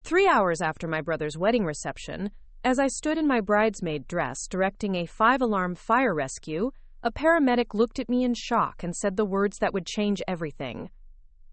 3 hours after my brother's wedding reception, as I stood in my bridesmaid dress directing a 5-alarm fire rescue, a paramedic looked at me in shock and said the words that would change everything.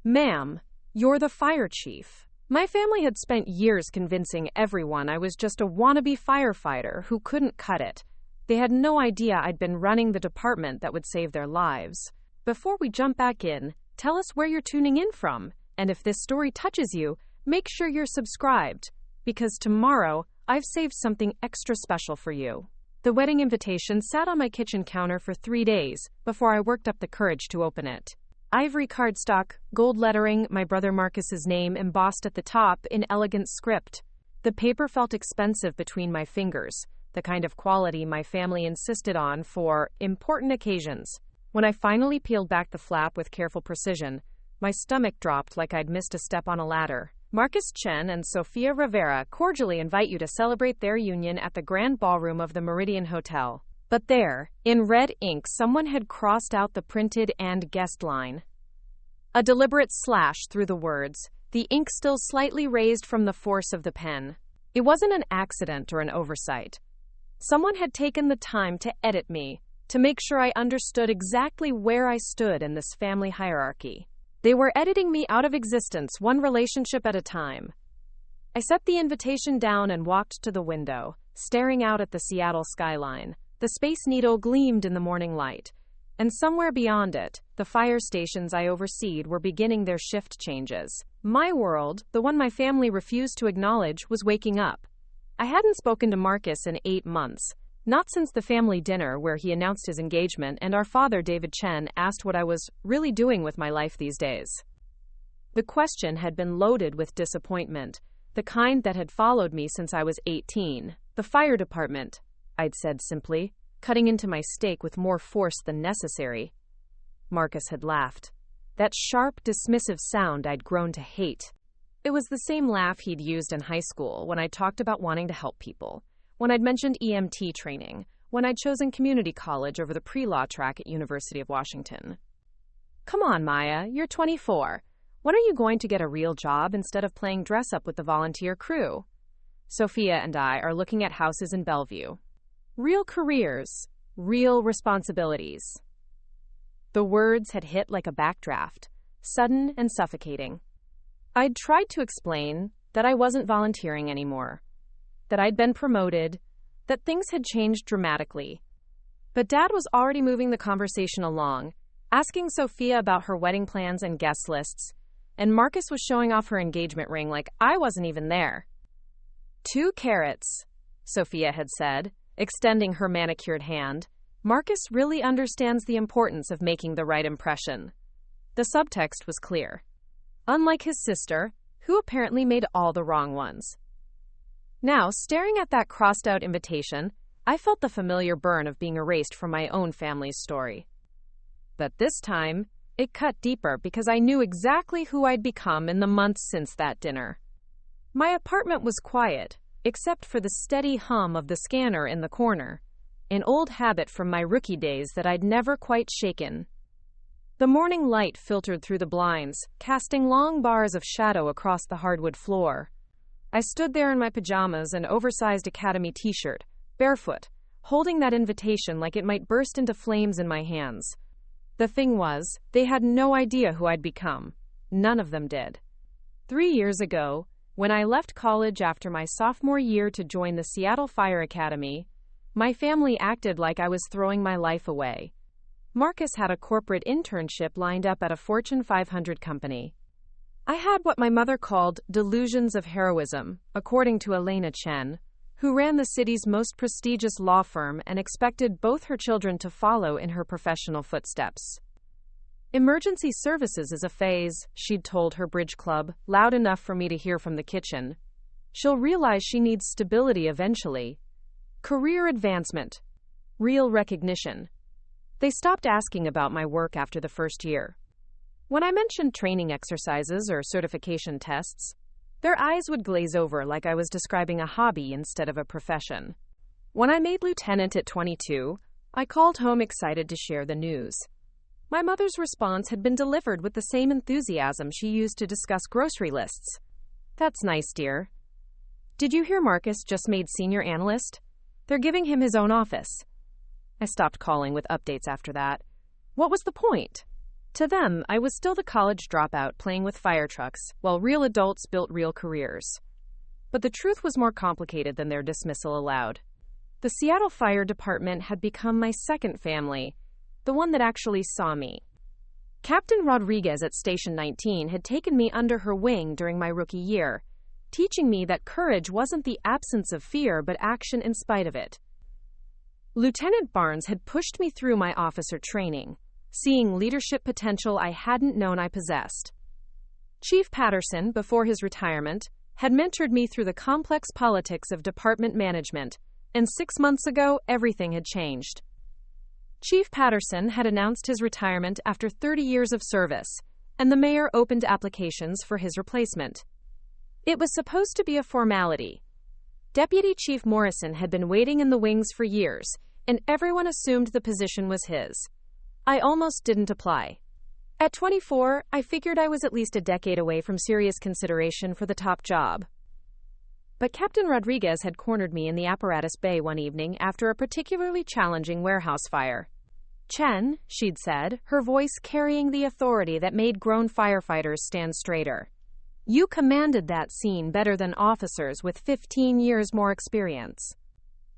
"Ma'am, you're the fire chief." My family had spent years convincing everyone I was just a wannabe firefighter who couldn't cut it. They had no idea I'd been running the department that would save their lives. Before we jump back in, tell us where you're tuning in from, and if this story touches you, make sure you're subscribed, because tomorrow I've saved something extra special for you. The wedding invitation sat on my kitchen counter for 3 days before I worked up the courage to open it. Ivory cardstock, gold lettering, my brother Marcus's name embossed at the top in elegant script. The paper felt expensive between my fingers, the kind of quality my family insisted on for important occasions. When I finally peeled back the flap with careful precision, my stomach dropped like I'd missed a step on a ladder. Marcus Chen and Sofia Rivera cordially invite you to celebrate their union at the Grand Ballroom of the Meridian Hotel. But there, in red ink, someone had crossed out the printed "and guest" line. A deliberate slash through the words, the ink still slightly raised from the force of the pen. It wasn't an accident or an oversight. Someone had taken the time to edit me, to make sure I understood exactly where I stood in this family hierarchy. They were editing me out of existence, one relationship at a time. I set the invitation down and walked to the window, staring out at the Seattle skyline. The Space Needle gleamed in the morning light, and somewhere beyond it, the fire stations I overseed were beginning their shift changes. My world, the one my family refused to acknowledge, was waking up. I hadn't spoken to Marcus in 8 months, not since the family dinner where he announced his engagement and our father, David Chen, asked what I was really doing with my life these days. The question had been loaded with disappointment, the kind that had followed me since I was 18. "The fire department," I'd said simply, cutting into my steak with more force than necessary. Marcus had laughed. That sharp, dismissive sound I'd grown to hate. It was the same laugh he'd used in high school when I talked about wanting to help people, when I'd mentioned EMT training, when I'd chosen community college over the pre-law track at University of Washington. "Come on, Maya, you're 24. When are you going to get a real job instead of playing dress-up with the volunteer crew? Sophia and I are looking at houses in Bellevue. Real careers, real responsibilities." The words had hit like a backdraft, sudden and suffocating. I'd tried to explain that I wasn't volunteering anymore, that I'd been promoted, that things had changed dramatically. But Dad was already moving the conversation along, asking Sophia about her wedding plans and guest lists, and Marcus was showing off her engagement ring like I wasn't even there. 2 carats, Sophia had said, extending her manicured hand. Marcus really understands the importance of making the right impression. The subtext was clear. Unlike his sister, who apparently made all the wrong ones. Now, staring at that crossed-out invitation, I felt the familiar burn of being erased from my own family's story. But this time, it cut deeper because I knew exactly who I'd become in the months since that dinner. My apartment was quiet, except for the steady hum of the scanner in the corner, an old habit from my rookie days that I'd never quite shaken. The morning light filtered through the blinds, casting long bars of shadow across the hardwood floor. I stood there in my pajamas and oversized academy t-shirt, barefoot, holding that invitation like it might burst into flames in my hands. The thing was, they had no idea who I'd become. None of them did. 3 years ago, when I left college after my sophomore year to join the Seattle Fire Academy, my family acted like I was throwing my life away. Marcus had a corporate internship lined up at a Fortune 500 company. I had what my mother called delusions of heroism, according to Elena Chen, who ran the city's most prestigious law firm and expected both her children to follow in her professional footsteps. "Emergency services is a phase," she'd told her bridge club, loud enough for me to hear from the kitchen. "She'll realize she needs stability eventually. Career advancement. Real recognition." They stopped asking about my work after the first year. When I mentioned training exercises or certification tests, their eyes would glaze over like I was describing a hobby instead of a profession. When I made lieutenant at 22, I called home excited to share the news. My mother's response had been delivered with the same enthusiasm she used to discuss grocery lists. "That's nice, dear. Did you hear Marcus just made senior analyst? They're giving him his own office. I stopped calling with updates after that. What was the point? To them, I was still the college dropout playing with fire trucks, while real adults built real careers. But the truth was more complicated than their dismissal allowed. The Seattle Fire Department had become my second family, the one that actually saw me. Captain Rodriguez at Station 19 had taken me under her wing during my rookie year, teaching me that courage wasn't the absence of fear but action in spite of it. Lieutenant Barnes had pushed me through my officer training, seeing leadership potential I hadn't known I possessed. Chief Patterson, before his retirement, had mentored me through the complex politics of department management, and 6 months ago, everything had changed. Chief Patterson had announced his retirement after 30 years of service, and the mayor opened applications for his replacement. It was supposed to be a formality. Deputy Chief Morrison had been waiting in the wings for years, and everyone assumed the position was his. I almost didn't apply. At 24, I figured I was at least a decade away from serious consideration for the top job. But Captain Rodriguez had cornered me in the apparatus bay one evening after a particularly challenging warehouse fire. "Chen," she'd said, her voice carrying the authority that made grown firefighters stand straighter. "You commanded that scene better than officers with 15 years more experience.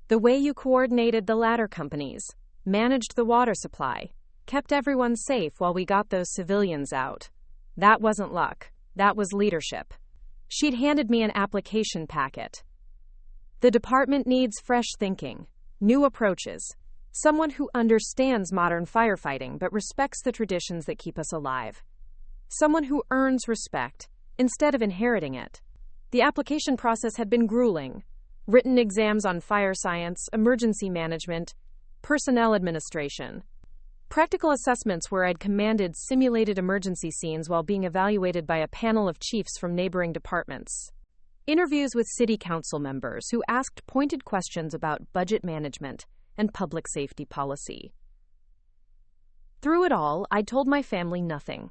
The way you coordinated the ladder companies, managed the water supply, kept everyone safe while we got those civilians out. That wasn't luck. That was leadership." She'd handed me an application packet. "The department needs fresh thinking, new approaches, someone who understands modern firefighting but respects the traditions that keep us alive. Someone who earns respect instead of inheriting it." The application process had been grueling. Written exams on fire science, emergency management, personnel administration. Practical assessments where I'd commanded simulated emergency scenes while being evaluated by a panel of chiefs from neighboring departments. Interviews with city council members who asked pointed questions about budget management and public safety policy. Through it all, I'd told my family nothing.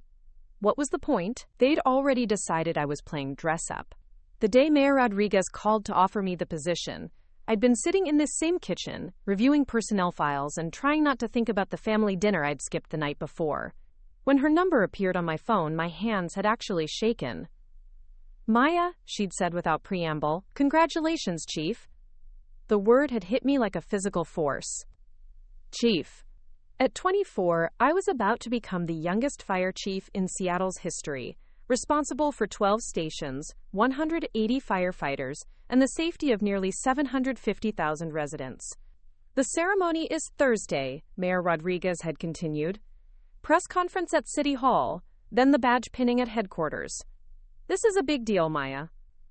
What was the point? They'd already decided I was playing dress-up. The day Mayor Rodriguez called to offer me the position, I'd been sitting in this same kitchen, reviewing personnel files and trying not to think about the family dinner I'd skipped the night before. When her number appeared on my phone, my hands had actually shaken. "Maya," she'd said without preamble, "congratulations, Chief." The word had hit me like a physical force. Chief. At 24, I was about to become the youngest fire chief in Seattle's history, responsible for 12 stations, 180 firefighters, and the safety of nearly 750,000 residents. "The ceremony is Thursday," Mayor Rodriguez had continued. "Press conference at City Hall, then the badge pinning at headquarters. This is a big deal, Maya.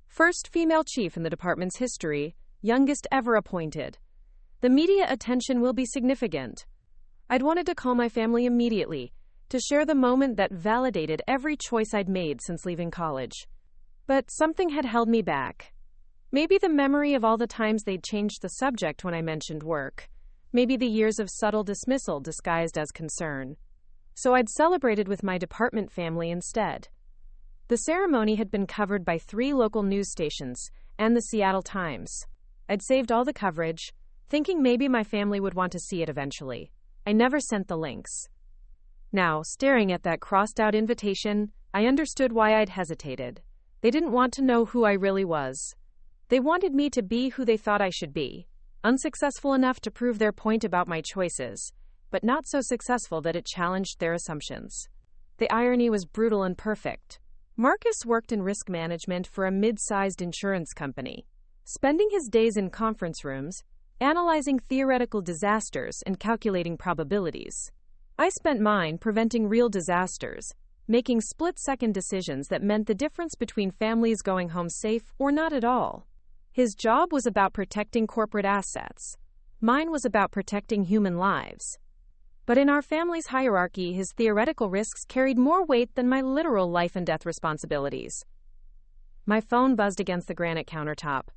First female chief in the department's history, youngest ever appointed. The media attention will be significant." I'd wanted to call my family immediately, to share the moment that validated every choice I'd made since leaving college. But something had held me back. Maybe the memory of all the times they'd changed the subject when I mentioned work. Maybe the years of subtle dismissal disguised as concern. So I'd celebrated with my department family instead. The ceremony had been covered by 3 local news stations and the Seattle Times. I'd saved all the coverage, thinking maybe my family would want to see it eventually. I never sent the links. Now, staring at that crossed-out invitation, I understood why I'd hesitated. They didn't want to know who I really was. They wanted me to be who they thought I should be, unsuccessful enough to prove their point about my choices, but not so successful that it challenged their assumptions. The irony was brutal and perfect. Marcus worked in risk management for a mid-sized insurance company, spending his days in conference rooms, analyzing theoretical disasters and calculating probabilities. I spent mine preventing real disasters, making split-second decisions that meant the difference between families going home safe or not at all. His job was about protecting corporate assets. Mine was about protecting human lives. But in our family's hierarchy, his theoretical risks carried more weight than my literal life and death responsibilities. My phone buzzed against the granite countertop.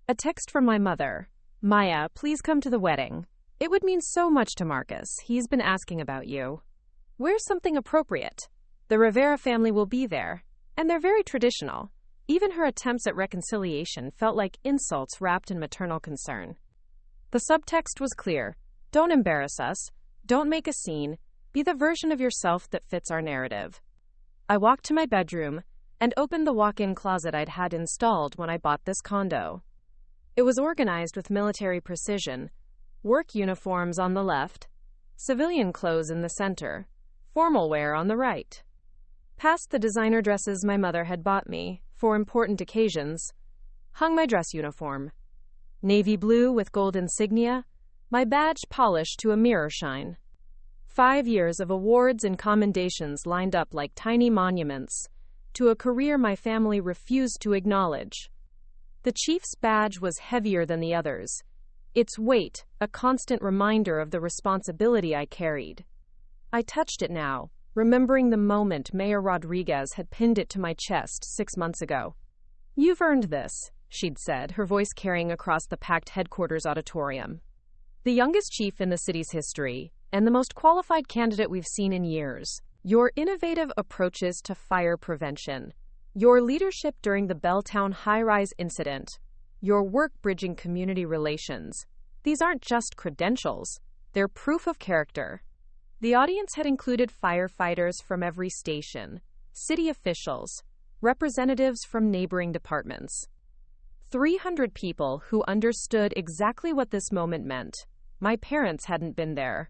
A text from my mother. "Maya, please come to the wedding. It would mean so much to Marcus. He's been asking about you. Wear something appropriate. The Rivera family will be there, and they're very traditional. Even her attempts at reconciliation felt like insults wrapped in maternal concern. The subtext was clear. Don't embarrass us. Don't make a scene. Be the version of yourself that fits our narrative. I walked to my bedroom and opened the walk-in closet I'd had installed when I bought this condo. It was organized with military precision. Work uniforms on the left, civilian clothes in the center, formal wear on the right. Past the designer dresses my mother had bought me for important occasions, hung my dress uniform. Navy blue with gold insignia, my badge polished to a mirror shine. 5 years of awards and commendations lined up like tiny monuments to a career my family refused to acknowledge. The chief's badge was heavier than the others, its weight a constant reminder of the responsibility I carried. I touched it now, remembering the moment Mayor Rodriguez had pinned it to my chest 6 months ago. "You've earned this," she'd said, her voice carrying across the packed headquarters auditorium. "The youngest chief in the city's history, and the most qualified candidate we've seen in years. Your innovative approaches to fire prevention, your leadership during the Belltown high-rise incident, your work bridging community relations. These aren't just credentials, they're proof of character." The audience had included firefighters from every station, city officials, representatives from neighboring departments. 300 people who understood exactly what this moment meant. My parents hadn't been there.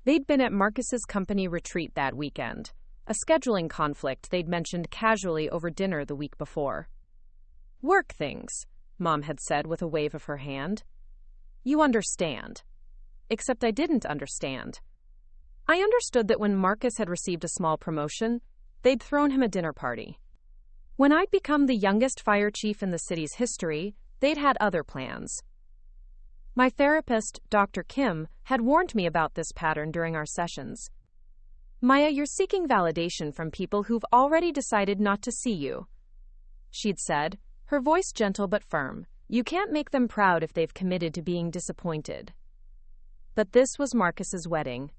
They'd been at Marcus's company retreat that weekend, a scheduling conflict they'd mentioned casually over dinner the week before. "Work things," Mom had said with a wave of her hand. "You understand." Except I didn't understand. I understood that when Marcus had received a small promotion, they'd thrown him a dinner party. When I'd become the youngest fire chief in the city's history, they'd had other plans. My therapist, Dr. Kim, had warned me about this pattern during our sessions. "Maya, you're seeking validation from people who've already decided not to see you," she'd said, her voice gentle but firm. "You can't make them proud if they've committed to being disappointed." But this was Marcus's wedding.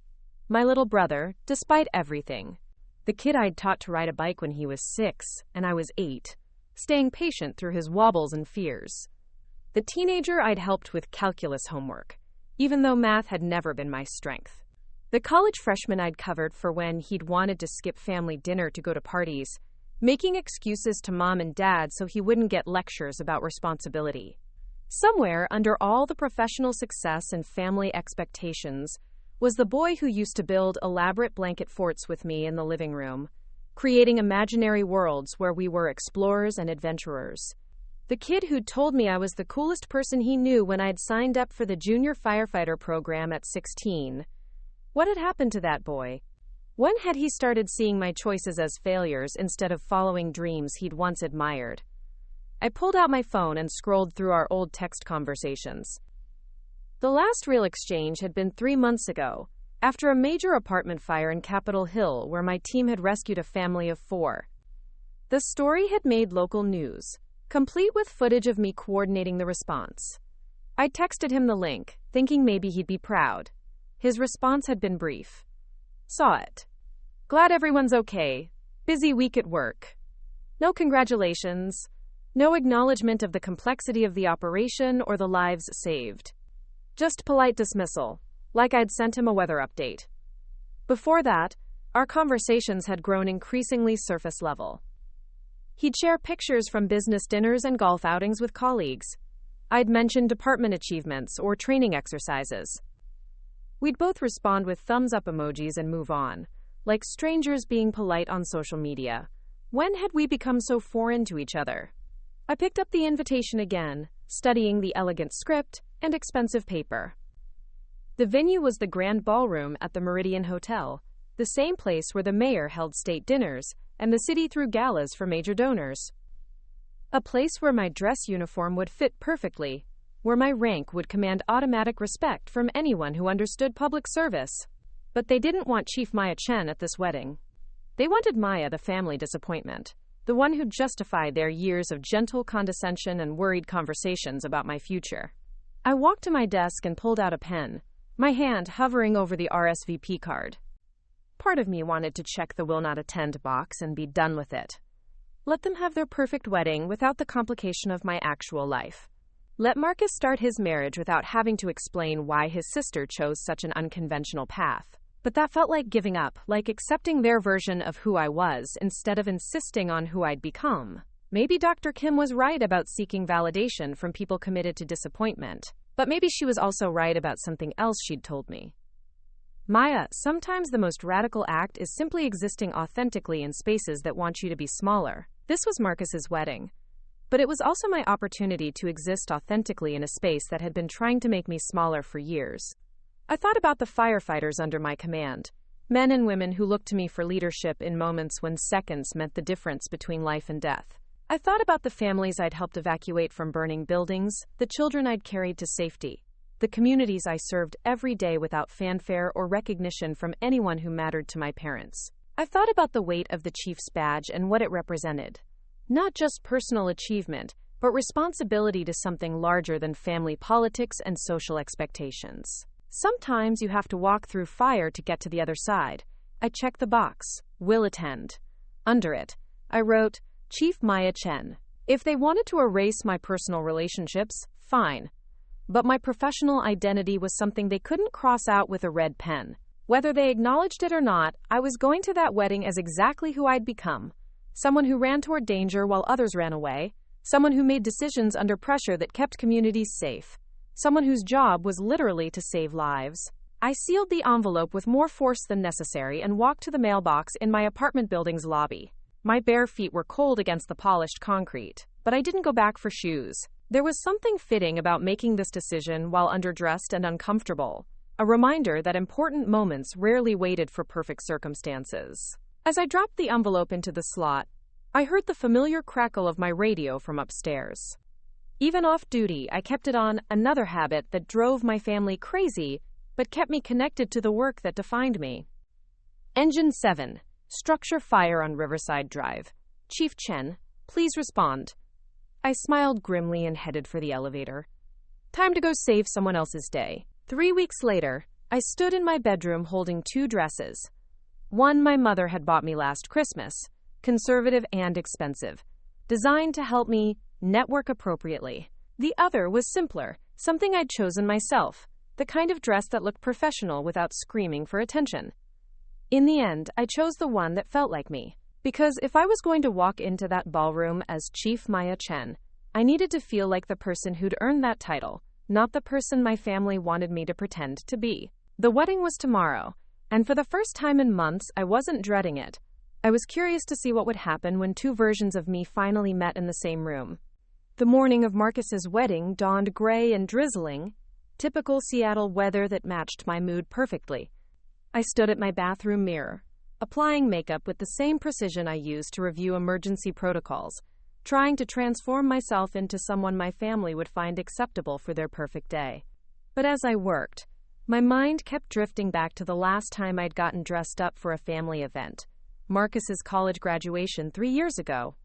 My little brother, despite everything. The kid I'd taught to ride a bike when he was 6, and I was 8, staying patient through his wobbles and fears. The teenager I'd helped with calculus homework, even though math had never been my strength. The college freshman I'd covered for when he'd wanted to skip family dinner to go to parties, making excuses to mom and dad so he wouldn't get lectures about responsibility. Somewhere under all the professional success and family expectations was the boy who used to build elaborate blanket forts with me in the living room, creating imaginary worlds where we were explorers and adventurers. The kid who'd told me I was the coolest person he knew when I'd signed up for the junior firefighter program at 16. What had happened to that boy? When had he started seeing my choices as failures instead of following dreams he'd once admired? I pulled out my phone and scrolled through our old text conversations. The last real exchange had been 3 months ago, after a major apartment fire in Capitol Hill where my team had rescued a family of 4. The story had made local news, complete with footage of me coordinating the response. I texted him the link, thinking maybe he'd be proud. His response had been brief. "Saw it. Glad everyone's okay. Busy week at work. No congratulations. No acknowledgement of the complexity of the operation or the lives saved. Just polite dismissal, like I'd sent him a weather update." Before that, our conversations had grown increasingly surface level. He'd share pictures from business dinners and golf outings with colleagues. I'd mention department achievements or training exercises. We'd both respond with thumbs-up emojis and move on, like strangers being polite on social media. When had we become so foreign to each other? I picked up the invitation again, studying the elegant script and expensive paper. The venue was the Grand Ballroom at the Meridian Hotel, the same place where the mayor held state dinners and the city threw galas for major donors. A place where my dress uniform would fit perfectly, where my rank would command automatic respect from anyone who understood public service. But they didn't want Chief Maya Chen at this wedding. They wanted Maya, the family disappointment, the one who'd justified their years of gentle condescension and worried conversations about my future. I walked to my desk and pulled out a pen, my hand hovering over the RSVP card. Part of me wanted to check the will not attend box and be done with it. Let them have their perfect wedding without the complication of my actual life. Let Marcus start his marriage without having to explain why his sister chose such an unconventional path. But that felt like giving up, like accepting their version of who I was instead of insisting on who I'd become. Maybe Dr. Kim was right about seeking validation from people committed to disappointment, but maybe she was also right about something else she'd told me. Maya, sometimes the most radical act is simply existing authentically in spaces that want you to be smaller. This was Marcus's wedding. But it was also my opportunity to exist authentically in a space that had been trying to make me smaller for years. I thought about the firefighters under my command, men and women who looked to me for leadership in moments when seconds meant the difference between life and death. I thought about the families I'd helped evacuate from burning buildings, the children I'd carried to safety, the communities I served every day without fanfare or recognition from anyone who mattered to my parents. I thought about the weight of the chief's badge and what it represented. Not just personal achievement, but responsibility to something larger than family politics and social expectations. Sometimes you have to walk through fire to get to the other side. I checked the box, will attend. Under it, I wrote, Chief Maya Chen. If they wanted to erase my personal relationships, fine. But my professional identity was something they couldn't cross out with a red pen. Whether they acknowledged it or not, I was going to that wedding as exactly who I'd become. Someone who ran toward danger while others ran away. Someone who made decisions under pressure that kept communities safe. Someone whose job was literally to save lives. I sealed the envelope with more force than necessary and walked to the mailbox in my apartment building's lobby. My bare feet were cold against the polished concrete, but I didn't go back for shoes. There was something fitting about making this decision while underdressed and uncomfortable. A reminder that important moments rarely waited for perfect circumstances. As I dropped the envelope into the slot, I heard the familiar crackle of my radio from upstairs. Even off duty, I kept it on, another habit that drove my family crazy, but kept me connected to the work that defined me. Engine 7. Structure fire on Riverside Drive. Chief Chen, please respond. I smiled grimly and headed for the elevator. Time to go save someone else's day. 3 weeks later, I stood in my bedroom holding 2 dresses. One my mother had bought me last Christmas, conservative and expensive, designed to help me network appropriately. The other was simpler, something I'd chosen myself, the kind of dress that looked professional without screaming for attention. In the end, I chose the one that felt like me, because if I was going to walk into that ballroom as Chief Maya Chen, I needed to feel like the person who'd earned that title, not the person my family wanted me to pretend to be. The wedding was tomorrow, and for the first time in months, I wasn't dreading it. I was curious to see what would happen when 2 versions of me finally met in the same room. The morning of Marcus's wedding dawned gray and drizzling, typical Seattle weather that matched my mood perfectly. I stood at my bathroom mirror, applying makeup with the same precision I used to review emergency protocols, trying to transform myself into someone my family would find acceptable for their perfect day. But as I worked, my mind kept drifting back to the last time I'd gotten dressed up for a family event, Marcus's college graduation 3 years ago.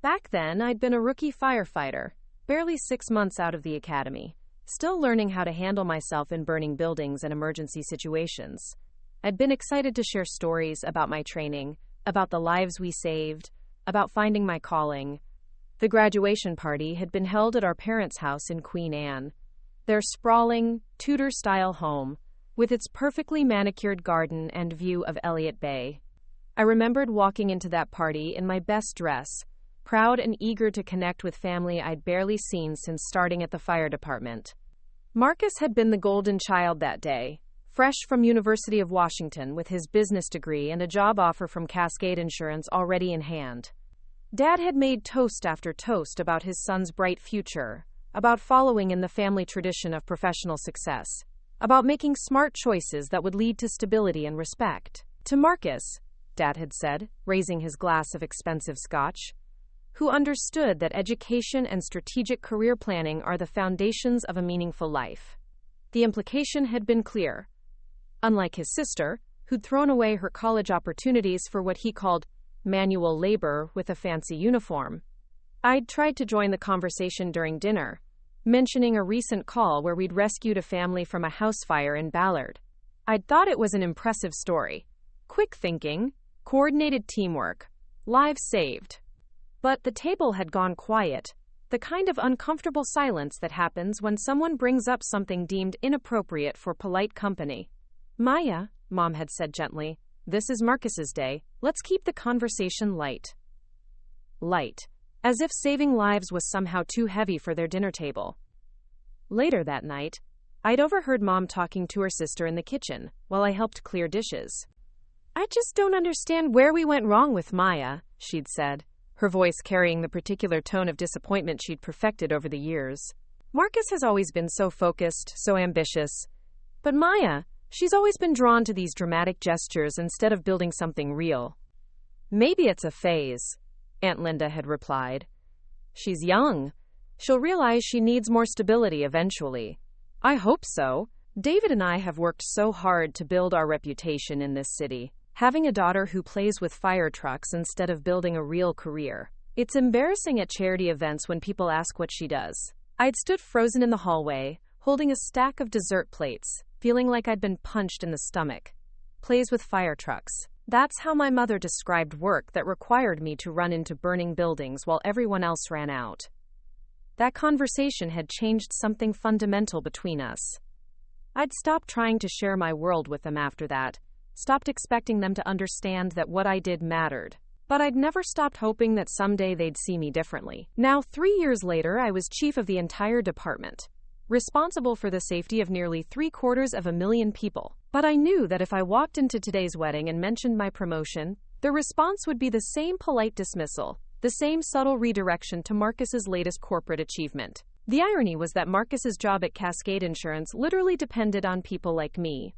Back then, I'd been a rookie firefighter, barely 6 months out of the academy, still learning how to handle myself in burning buildings and emergency situations. I'd been excited to share stories about my training, about the lives we saved, about finding my calling. The graduation party had been held at our parents' house in Queen Anne, their sprawling, Tudor-style home, with its perfectly manicured garden and view of Elliott Bay. I remembered walking into that party in my best dress, proud and eager to connect with family I'd barely seen since starting at the fire department. Marcus had been the golden child that day, fresh from University of Washington with his business degree and a job offer from Cascade Insurance already in hand. Dad had made toast after toast about his son's bright future, about following in the family tradition of professional success, about making smart choices that would lead to stability and respect. To Marcus, Dad had said, raising his glass of expensive scotch, who understood that education and strategic career planning are the foundations of a meaningful life. The implication had been clear. Unlike his sister, who'd thrown away her college opportunities for what he called manual labor with a fancy uniform, I'd tried to join the conversation during dinner, mentioning a recent call where we'd rescued a family from a house fire in Ballard. I'd thought it was an impressive story. Quick thinking, coordinated teamwork, lives saved. But the table had gone quiet, the kind of uncomfortable silence that happens when someone brings up something deemed inappropriate for polite company. Maya, Mom had said gently, this is Marcus's day, let's keep the conversation light. Light. As if saving lives was somehow too heavy for their dinner table. Later that night, I'd overheard Mom talking to her sister in the kitchen, while I helped clear dishes. I just don't understand where we went wrong with Maya, she'd said, her voice carrying the particular tone of disappointment she'd perfected over the years. Marcus has always been so focused, so ambitious. But Maya, she's always been drawn to these dramatic gestures instead of building something real. Maybe it's a phase, Aunt Linda had replied. She's young. She'll realize she needs more stability eventually. I hope so. David and I have worked so hard to build our reputation in this city. Having a daughter who plays with fire trucks instead of building a real career. It's embarrassing at charity events when people ask what she does. I'd stood frozen in the hallway, holding a stack of dessert plates, feeling like I'd been punched in the stomach. Plays with fire trucks. That's how my mother described work that required me to run into burning buildings while everyone else ran out. That conversation had changed something fundamental between us. I'd stopped trying to share my world with them after that, stopped expecting them to understand that what I did mattered. But I'd never stopped hoping that someday they'd see me differently. Now, 3 years later, I was chief of the entire department, responsible for the safety of nearly 750,000 people. But I knew that if I walked into today's wedding and mentioned my promotion, the response would be the same polite dismissal, the same subtle redirection to Marcus's latest corporate achievement. The irony was that Marcus's job at Cascade Insurance literally depended on people like me.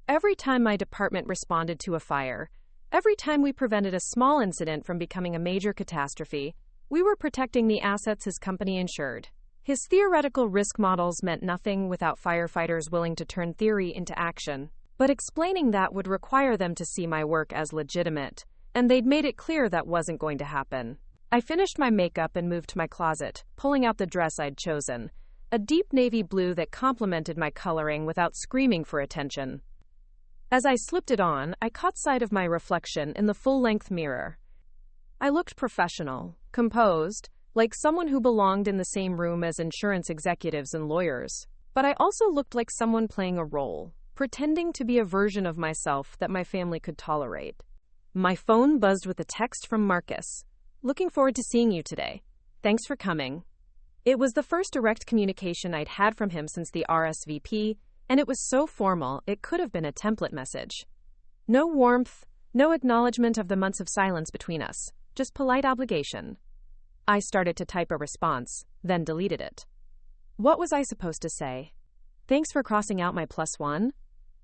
Every time my department responded to a fire, every time we prevented a small incident from becoming a major catastrophe, we were protecting the assets his company insured. His theoretical risk models meant nothing without firefighters willing to turn theory into action. But explaining that would require them to see my work as legitimate, and they'd made it clear that wasn't going to happen. I finished my makeup and moved to my closet, pulling out the dress I'd chosen, a deep navy blue that complemented my coloring without screaming for attention. As I slipped it on, I caught sight of my reflection in the full-length mirror. I looked professional, composed, like someone who belonged in the same room as insurance executives and lawyers. But I also looked like someone playing a role, pretending to be a version of myself that my family could tolerate. My phone buzzed with a text from Marcus. Looking forward to seeing you today. Thanks for coming. It was the first direct communication I'd had from him since the RSVP, and it was so formal it could have been a template message. No warmth, no acknowledgement of the months of silence between us, just polite obligation. I started to type a response, then deleted it. What was I supposed to say? Thanks for crossing out my +1?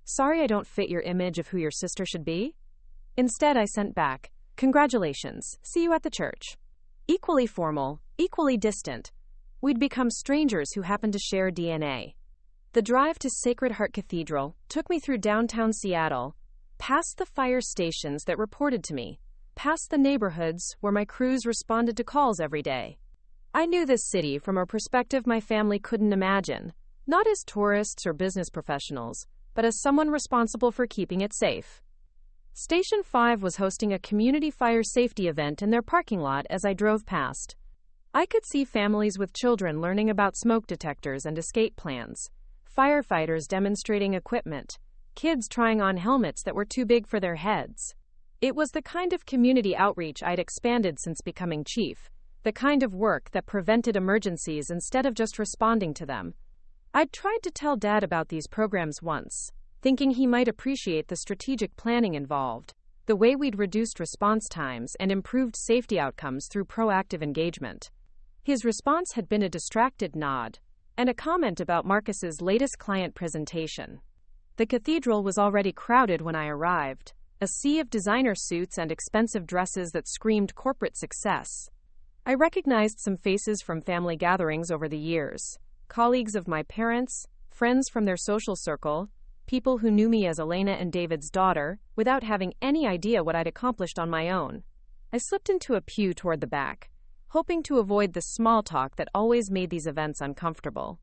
Sorry I don't fit your image of who your sister should be? Instead, I sent back, congratulations, see you at the church. Equally formal, equally distant. We'd become strangers who happened to share DNA. The drive to Sacred Heart Cathedral took me through downtown Seattle, past the fire stations that reported to me, past the neighborhoods where my crews responded to calls every day. I knew this city from a perspective my family couldn't imagine, not as tourists or business professionals, but as someone responsible for keeping it safe. Station 5 was hosting a community fire safety event in their parking lot as I drove past. I could see families with children learning about smoke detectors and escape plans, firefighters demonstrating equipment, kids trying on helmets that were too big for their heads. It was the kind of community outreach I'd expanded since becoming chief, the kind of work that prevented emergencies instead of just responding to them. I'd tried to tell Dad about these programs once, thinking he might appreciate the strategic planning involved, the way we'd reduced response times and improved safety outcomes through proactive engagement. His response had been a distracted nod, and a comment about Marcus's latest client presentation. The cathedral was already crowded when I arrived, a sea of designer suits and expensive dresses that screamed corporate success. I recognized some faces from family gatherings over the years, colleagues of my parents, friends from their social circle, people who knew me as Elena and David's daughter, without having any idea what I'd accomplished on my own. I slipped into a pew toward the back, hoping to avoid the small talk that always made these events uncomfortable.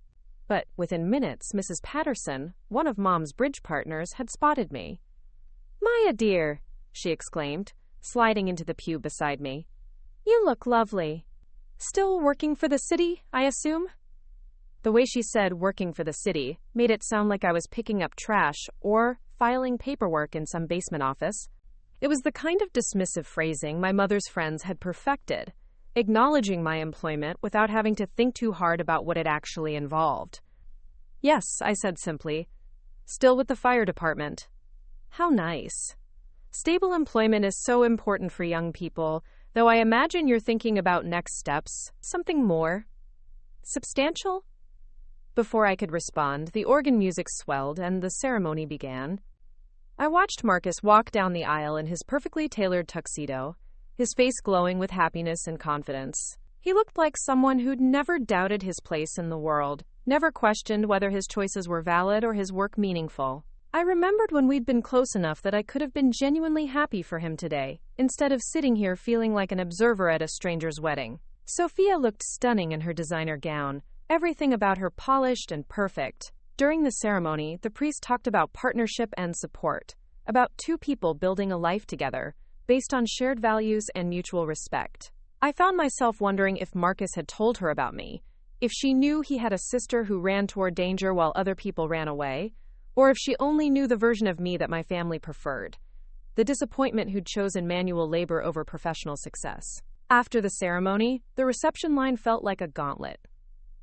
But within minutes, Mrs. Patterson, one of Mom's bridge partners, had spotted me. "Maya, dear," she exclaimed, sliding into the pew beside me. You look lovely. Still working for the city, I assume? The way she said working for the city made it sound like I was picking up trash or filing paperwork in some basement office. It was the kind of dismissive phrasing my mother's friends had perfected, acknowledging my employment without having to think too hard about what it actually involved. Yes, I said simply. Still with the fire department. How nice. Stable employment is so important for young people, though I imagine you're thinking about next steps, something more substantial? Before I could respond, the organ music swelled and the ceremony began. I watched Marcus walk down the aisle in his perfectly tailored tuxedo, his face glowing with happiness and confidence. He looked like someone who'd never doubted his place in the world, never questioned whether his choices were valid or his work meaningful. I remembered when we'd been close enough that I could have been genuinely happy for him today, instead of sitting here feeling like an observer at a stranger's wedding. Sophia looked stunning in her designer gown, everything about her polished and perfect. During the ceremony, the priest talked about partnership and support, about two people building a life together, based on shared values and mutual respect. I found myself wondering if Marcus had told her about me, if she knew he had a sister who ran toward danger while other people ran away, or if she only knew the version of me that my family preferred, the disappointment who'd chosen manual labor over professional success. After the ceremony, the reception line felt like a gauntlet.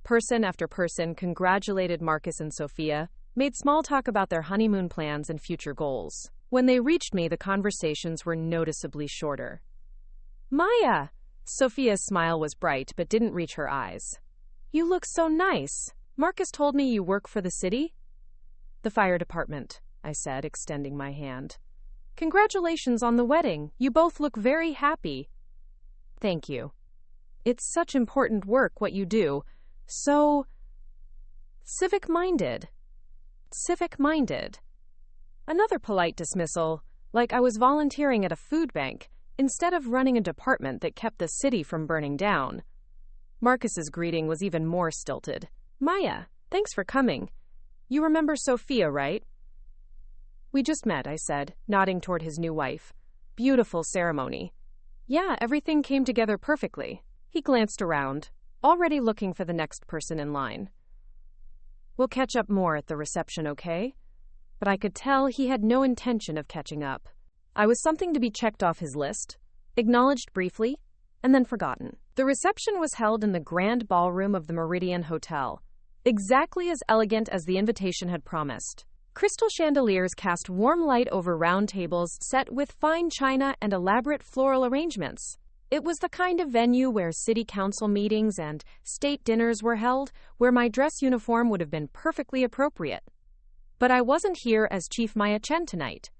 Person after person congratulated Marcus and Sophia, made small talk about their honeymoon plans and future goals. When they reached me, the conversations were noticeably shorter. Maya! Sophia's smile was bright but didn't reach her eyes. You look so nice. Marcus told me you work for the city? The fire department, I said, extending my hand. Congratulations on the wedding. You both look very happy. Thank you. It's such important work, what you do. So civic-minded. Civic-minded. Another polite dismissal, like I was volunteering at a food bank instead of running a department that kept the city from burning down. Marcus's greeting was even more stilted. Maya, thanks for coming. You remember Sophia, right? We just met, I said, nodding toward his new wife. Beautiful ceremony. Yeah, everything came together perfectly. He glanced around, already looking for the next person in line. We'll catch up more at the reception, okay? But I could tell he had no intention of catching up. I was something to be checked off his list, acknowledged briefly, and then forgotten. The reception was held in the grand ballroom of the Meridian Hotel, exactly as elegant as the invitation had promised. Crystal chandeliers cast warm light over round tables set with fine china and elaborate floral arrangements. It was the kind of venue where city council meetings and state dinners were held, where my dress uniform would have been perfectly appropriate. But I wasn't here as Chief Maya Chen tonight.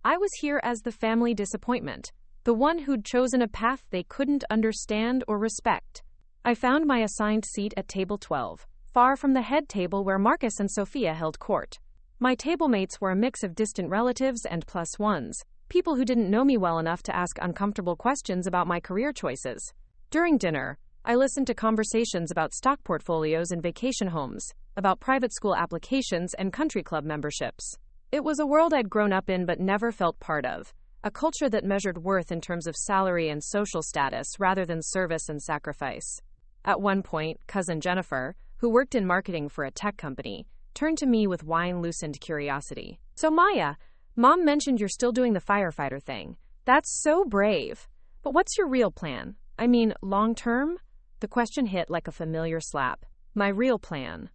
I was here as the family disappointment, the one who'd chosen a path they couldn't understand or respect. I found my assigned seat at table 12, far from the head table where Marcus and Sophia held court. My table mates were a mix of distant relatives and plus ones, people who didn't know me well enough to ask uncomfortable questions about my career choices. During dinner, I listened to conversations about stock portfolios and vacation homes, about private school applications and country club memberships. It was a world I'd grown up in but never felt part of, a culture that measured worth in terms of salary and social status rather than service and sacrifice. At one point, cousin Jennifer, who worked in marketing for a tech company, turned to me with wine-loosened curiosity. So Maya, Mom mentioned you're still doing the firefighter thing. That's so brave. But what's your real plan? I mean, long-term? The question hit like a familiar slap. My real plan.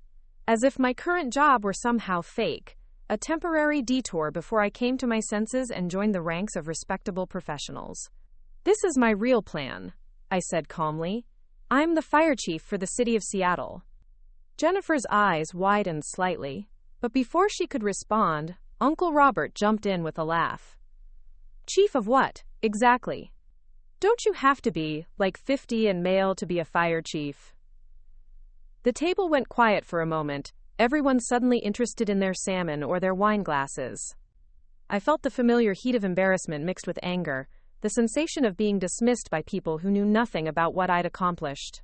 As if my current job were somehow fake. A temporary detour before I came to my senses and joined the ranks of respectable professionals. This is my real plan, I said calmly. I'm the fire chief for the city of Seattle. Jennifer's eyes widened slightly, but before she could respond, Uncle Robert jumped in with a laugh. Chief of what, exactly? Don't you have to be, like 50 and male to be a fire chief? The table went quiet for a moment, everyone suddenly interested in their salmon or their wine glasses. I felt the familiar heat of embarrassment mixed with anger, the sensation of being dismissed by people who knew nothing about what I'd accomplished.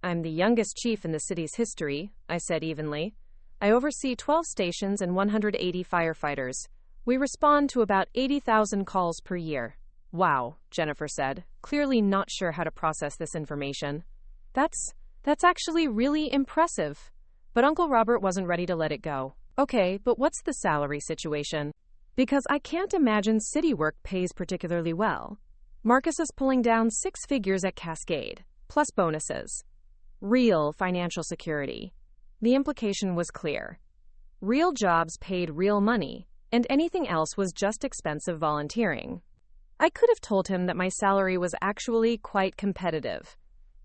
I'm the youngest chief in the city's history, I said evenly. I oversee 12 stations and 180 firefighters. We respond to about 80,000 calls per year. Wow, Jennifer said, clearly not sure how to process this information. That's actually really impressive. But Uncle Robert wasn't ready to let it go. Okay, but what's the salary situation? Because I can't imagine city work pays particularly well. Marcus is pulling down 6 figures at Cascade, plus bonuses. Real financial security. The implication was clear. Real jobs paid real money, and anything else was just expensive volunteering. I could have told him that my salary was actually quite competitive,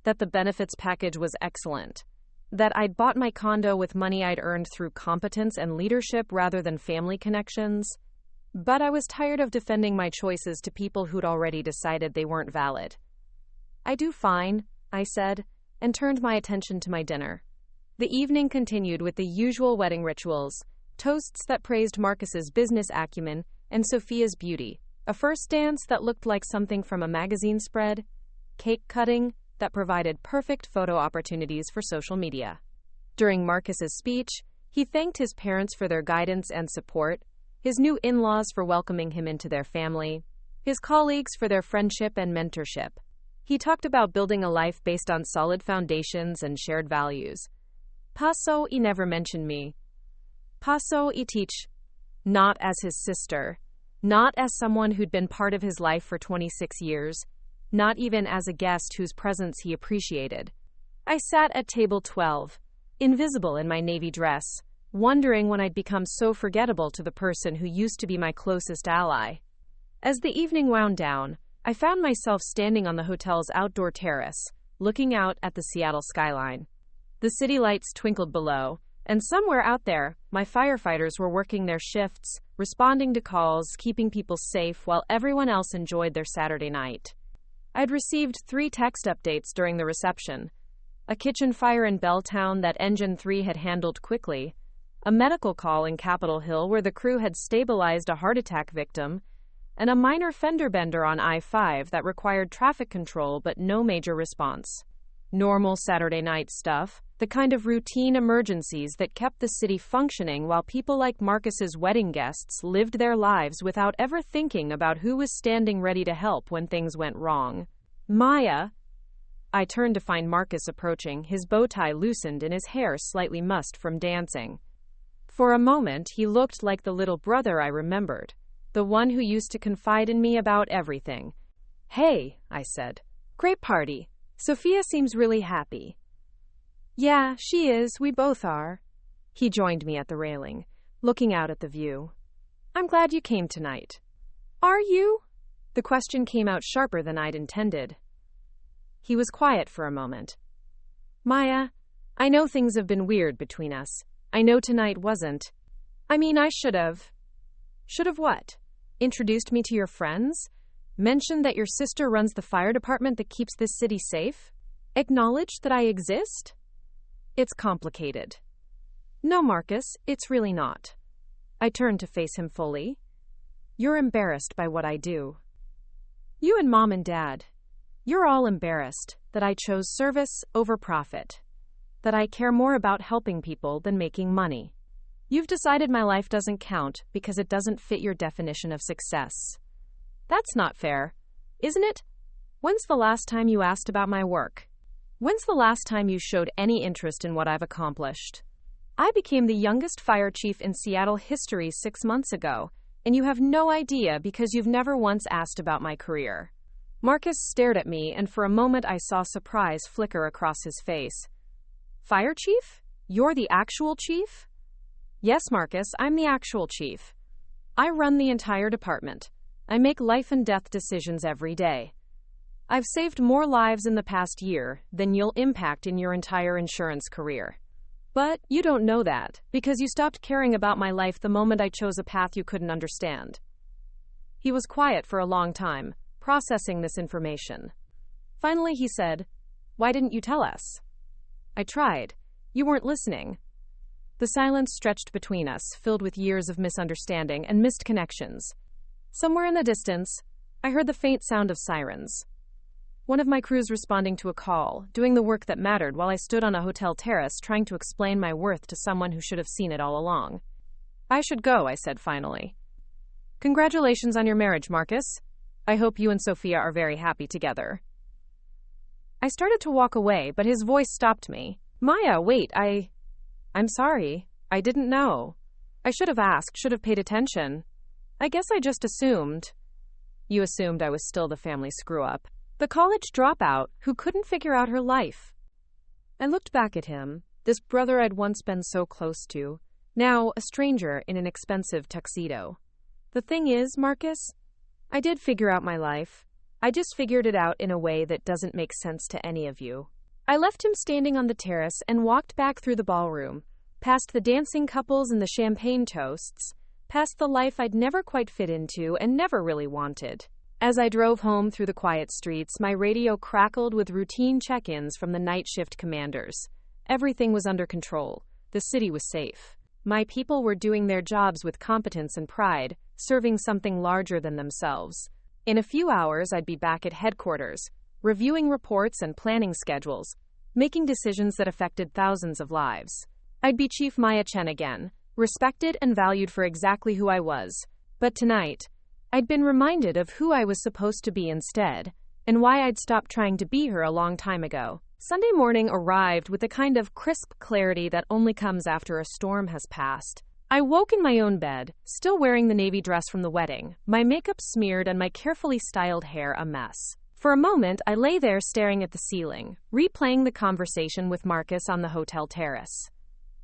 that the benefits package was excellent, that I'd bought my condo with money I'd earned through competence and leadership rather than family connections. But I was tired of defending my choices to people who'd already decided they weren't valid. I do fine, I said, and turned my attention to my dinner. The evening continued with the usual wedding rituals, toasts that praised Marcus's business acumen and Sophia's beauty, a first dance that looked like something from a magazine spread, cake cutting that provided perfect photo opportunities for social media. During Marcus's speech, he thanked his parents for their guidance and support, his new in-laws for welcoming him into their family, his colleagues for their friendship and mentorship. He talked about building a life based on solid foundations and shared values. Paso y never mentioned me. Paso y teach, not as his sister, not as someone who'd been part of his life for 26 years, not even as a guest whose presence he appreciated. I sat at table 12, invisible in my navy dress, wondering when I'd become so forgettable to the person who used to be my closest ally. As the evening wound down, I found myself standing on the hotel's outdoor terrace, looking out at the Seattle skyline. The city lights twinkled below, and somewhere out there, my firefighters were working their shifts, responding to calls, keeping people safe while everyone else enjoyed their Saturday night. I'd received 3 text updates during the reception. A kitchen fire in Belltown that Engine 3 had handled quickly, a medical call in Capitol Hill where the crew had stabilized a heart attack victim, and a minor fender bender on I-5 that required traffic control but no major response. Normal Saturday night stuff, the kind of routine emergencies that kept the city functioning while people like Marcus's wedding guests lived their lives without ever thinking about who was standing ready to help when things went wrong. Maya. I turned to find Marcus approaching, his bow tie loosened and his hair slightly mussed from dancing. For a moment, he looked like the little brother I remembered, the one who used to confide in me about everything. Hey, I said. Great party. Sophia seems really happy. Yeah, she is. We both are. He joined me at the railing, looking out at the view. I'm glad you came tonight. Are you? The question came out sharper than I'd intended. He was quiet for a moment. Maya, I know things have been weird between us. I know tonight wasn't. I mean, I should have. Should have what? Introduced me to your friends? Mentioned that your sister runs the fire department that keeps this city safe? Acknowledged that I exist? It's complicated. No, Marcus, it's really not. I turned to face him fully. You're embarrassed by what I do. You and Mom and Dad. You're all embarrassed that I chose service over profit. That I care more about helping people than making money. You've decided my life doesn't count because it doesn't fit your definition of success. That's not fair, isn't it? When's the last time you asked about my work? When's the last time you showed any interest in what I've accomplished? I became the youngest fire chief in Seattle history 6 months ago, and you have no idea because you've never once asked about my career. Marcus stared at me, and for a moment I saw surprise flicker across his face. Fire chief? You're the actual chief? Yes, Marcus, I'm the actual chief. I run the entire department. I make life and death decisions every day. I've saved more lives in the past year than you'll impact in your entire insurance career. But you don't know that, because you stopped caring about my life the moment I chose a path you couldn't understand. He was quiet for a long time, processing this information. Finally, he said, Why didn't you tell us? I tried. You weren't listening. The silence stretched between us, filled with years of misunderstanding and missed connections. Somewhere in the distance, I heard the faint sound of sirens. One of my crews responding to a call, doing the work that mattered while I stood on a hotel terrace trying to explain my worth to someone who should have seen it all along. I should go, I said finally. Congratulations on your marriage, Marcus. I hope you and Sophia are very happy together. I started to walk away, but his voice stopped me. Maya, wait, I'm sorry. I didn't know. I should have asked, should have paid attention. I guess I just assumed. You assumed I was still the family screw-up. The college dropout who couldn't figure out her life. I looked back at him, this brother I'd once been so close to, now a stranger in an expensive tuxedo. The thing is, Marcus, I did figure out my life. I just figured it out in a way that doesn't make sense to any of you. I left him standing on the terrace and walked back through the ballroom, past the dancing couples and the champagne toasts, past the life I'd never quite fit into and never really wanted. As I drove home through the quiet streets, my radio crackled with routine check-ins from the night shift commanders. Everything was under control. The city was safe. My people were doing their jobs with competence and pride, serving something larger than themselves. In a few hours, I'd be back at headquarters, reviewing reports and planning schedules, making decisions that affected thousands of lives. I'd be Chief Maya Chen again, respected and valued for exactly who I was. But tonight, I'd been reminded of who I was supposed to be instead, and why I'd stopped trying to be her a long time ago. Sunday morning arrived with the kind of crisp clarity that only comes after a storm has passed. I woke in my own bed, still wearing the navy dress from the wedding, my makeup smeared and my carefully styled hair a mess. For a moment, I lay there staring at the ceiling, replaying the conversation with Marcus on the hotel terrace.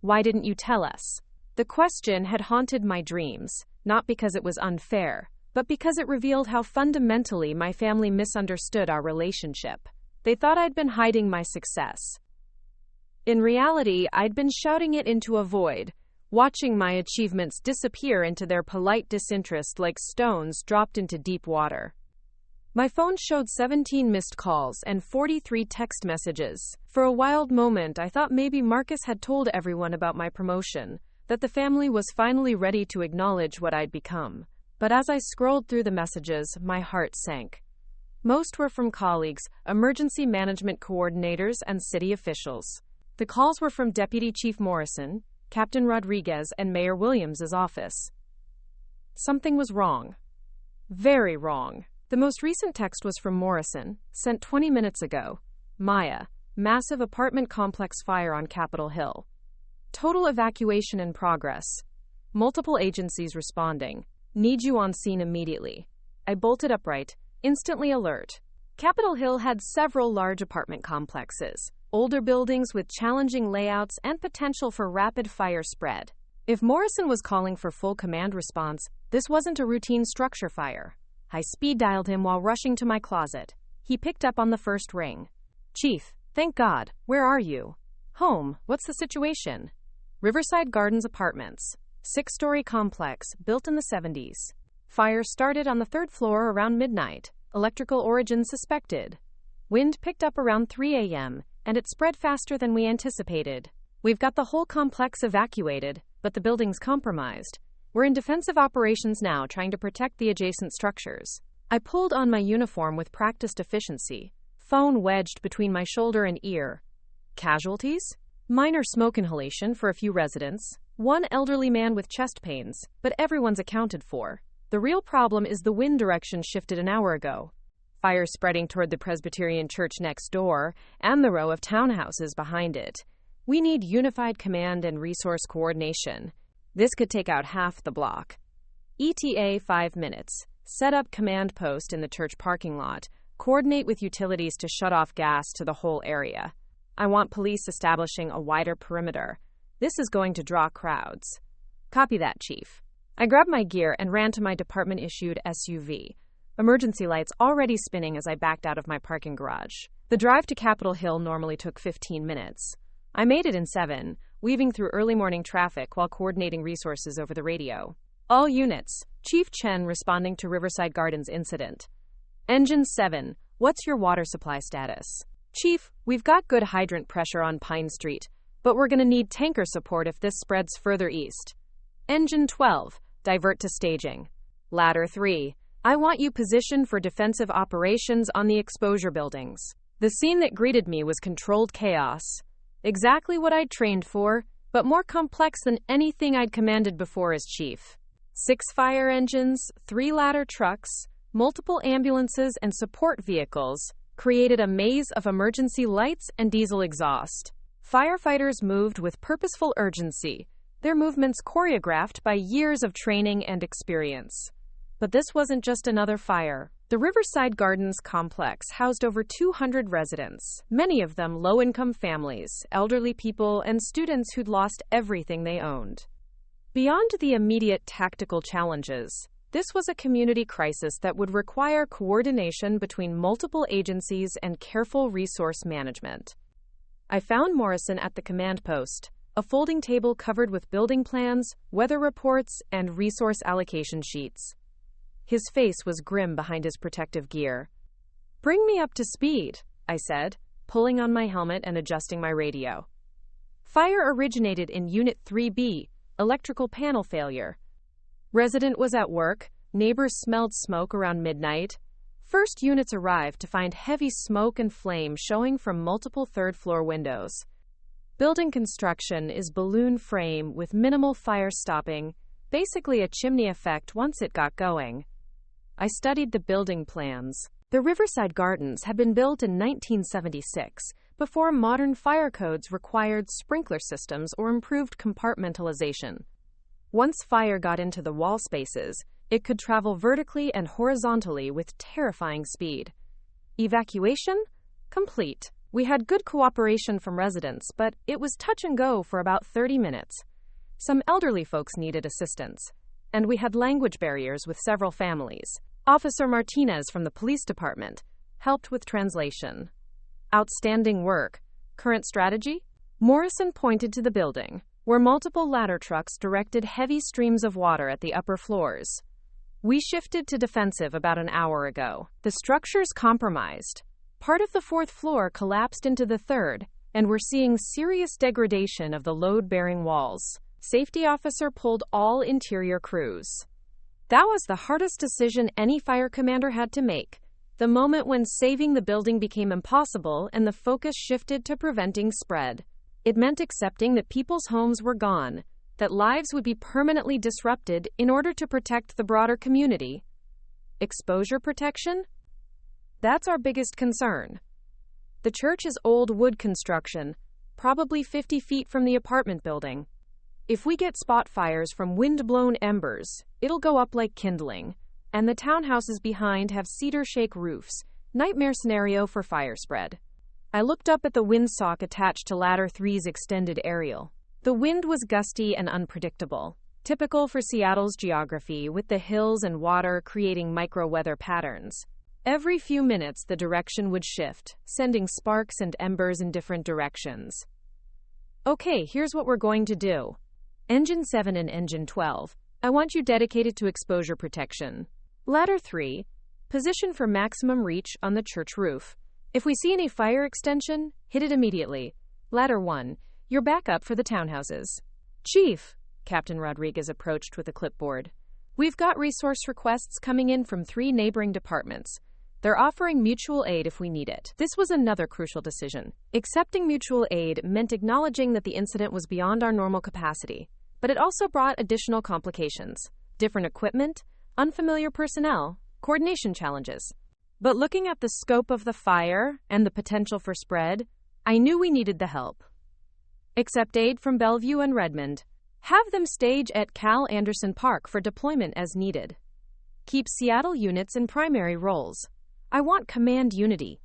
Why didn't you tell us? The question had haunted my dreams, not because it was unfair, but because it revealed how fundamentally my family misunderstood our relationship. They thought I'd been hiding my success. In reality, I'd been shouting it into a void, watching my achievements disappear into their polite disinterest like stones dropped into deep water. My phone showed 17 missed calls and 43 text messages. For a wild moment, I thought maybe Marcus had told everyone about my promotion, that the family was finally ready to acknowledge what I'd become. But as I scrolled through the messages, my heart sank. Most were from colleagues, emergency management coordinators, and city officials. The calls were from Deputy Chief Morrison, Captain Rodriguez, and Mayor Williams's office. Something was wrong. Very wrong. The most recent text was from Morrison, sent 20 minutes ago. Maya, massive apartment complex fire on Capitol Hill. Total evacuation in progress. Multiple agencies responding. Need you on scene immediately. I bolted upright, instantly alert. Capitol Hill had several large apartment complexes, older buildings with challenging layouts and potential for rapid fire spread. If Morrison was calling for full command response, this wasn't a routine structure fire. I speed-dialed him while rushing to my closet. He picked up on the first ring. Chief, thank God, where are you? Home, what's the situation? Riverside Gardens Apartments. 6-story complex, built in the 70s. Fire started on the 3rd floor around midnight. Electrical origin suspected. Wind picked up around 3 a.m., and it spread faster than we anticipated. We've got the whole complex evacuated, but the building's compromised. We're in defensive operations now, trying to protect the adjacent structures. I pulled on my uniform with practiced efficiency, phone wedged between my shoulder and ear. Casualties? Minor smoke inhalation for a few residents. One elderly man with chest pains, but everyone's accounted for. The real problem is the wind direction shifted an hour ago. Fire spreading toward the Presbyterian church next door and the row of townhouses behind it. We need unified command and resource coordination. This could take out half the block. ETA 5 minutes. Set up command post in the church parking lot. Coordinate with utilities to shut off gas to the whole area. I want police establishing a wider perimeter. This is going to draw crowds. Copy that, Chief. I grabbed my gear and ran to my department-issued SUV. Emergency lights already spinning as I backed out of my parking garage. The drive to Capitol Hill normally took 15 minutes. I made it in 7, weaving through early morning traffic while coordinating resources over the radio. All units. Chief Chen responding to Riverside Gardens incident. Engine 7, what's your water supply status? Chief, we've got good hydrant pressure on Pine Street, but we're going to need tanker support if this spreads further east. Engine 12, divert to staging. Ladder 3, I want you positioned for defensive operations on the exposure buildings. The scene that greeted me was controlled chaos. Exactly what I'd trained for, but more complex than anything I'd commanded before as chief. 6 fire engines, 3 ladder trucks, multiple ambulances and support vehicles created a maze of emergency lights and diesel exhaust. Firefighters moved with purposeful urgency, their movements choreographed by years of training and experience. But this wasn't just another fire. The Riverside Gardens complex housed over 200 residents, many of them low-income families, elderly people, and students who'd lost everything they owned. Beyond the immediate tactical challenges, this was a community crisis that would require coordination between multiple agencies and careful resource management. I found Morrison at the command post, a folding table covered with building plans, weather reports, and resource allocation sheets. His face was grim behind his protective gear. "Bring me up to speed," I said, pulling on my helmet and adjusting my radio. Fire originated in Unit 3B, electrical panel failure. Resident was at work, neighbors smelled smoke around midnight. First units arrived to find heavy smoke and flame showing from multiple third-floor windows. Building construction is balloon frame with minimal fire stopping, basically a chimney effect once it got going. I studied the building plans. The Riverside Gardens had been built in 1976, before modern fire codes required sprinkler systems or improved compartmentalization. Once fire got into the wall spaces, it could travel vertically and horizontally with terrifying speed. Evacuation? Complete. We had good cooperation from residents, but it was touch and go for about 30 minutes. Some elderly folks needed assistance, and we had language barriers with several families. Officer Martinez from the police department helped with translation. Outstanding work. Current strategy? Morrison pointed to the building, where multiple ladder trucks directed heavy streams of water at the upper floors. We shifted to defensive about an hour ago. The structure's compromised. Part of the fourth floor collapsed into the third, and we're seeing serious degradation of the load-bearing walls. Safety officer pulled all interior crews. That was the hardest decision any fire commander had to make. The moment when saving the building became impossible and the focus shifted to preventing spread. It meant accepting that people's homes were gone, that lives would be permanently disrupted in order to protect the broader community. Exposure protection? That's our biggest concern. The church is old wood construction, probably 50 feet from the apartment building. If we get spot fires from wind-blown embers, it'll go up like kindling. And the townhouses behind have cedar shake roofs, nightmare scenario for fire spread. I looked up at the windsock attached to Ladder 3's extended aerial. The wind was gusty and unpredictable, typical for Seattle's geography, with the hills and water creating micro-weather patterns. Every few minutes the direction would shift, sending sparks and embers in different directions. Okay, here's what we're going to do. Engine 7 and Engine 12, I want you dedicated to exposure protection. Ladder 3, position for maximum reach on the church roof. If we see any fire extension, hit it immediately. Ladder 1, your backup for the townhouses. Chief, Captain Rodriguez approached with a clipboard. We've got resource requests coming in from 3 neighboring departments. They're offering mutual aid if we need it. This was another crucial decision. Accepting mutual aid meant acknowledging that the incident was beyond our normal capacity, but it also brought additional complications. Different equipment, unfamiliar personnel, coordination challenges. But looking at the scope of the fire and the potential for spread, I knew we needed the help. Accept aid from Bellevue and Redmond. Have them stage at Cal Anderson Park for deployment as needed. Keep Seattle units in primary roles. I want command unity.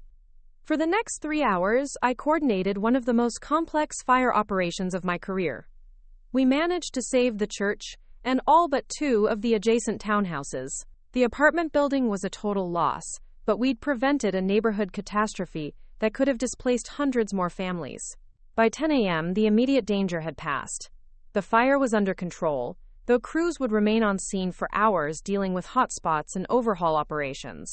For the next 3 hours, I coordinated one of the most complex fire operations of my career. We managed to save the church and all but 2 of the adjacent townhouses. The apartment building was a total loss, but we'd prevented a neighborhood catastrophe that could have displaced hundreds more families. By 10 a.m., the immediate danger had passed. The fire was under control, though crews would remain on scene for hours dealing with hotspots and overhaul operations.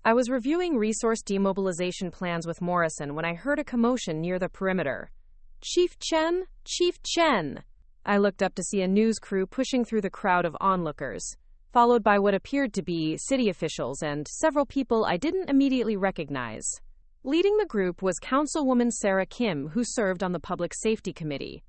I was reviewing resource demobilization plans with Morrison when I heard a commotion near the perimeter. Chief Chen? Chief Chen! I looked up to see a news crew pushing through the crowd of onlookers, followed by what appeared to be city officials and several people I didn't immediately recognize. Leading the group was Councilwoman Sarah Kim, who served on the Public Safety Committee.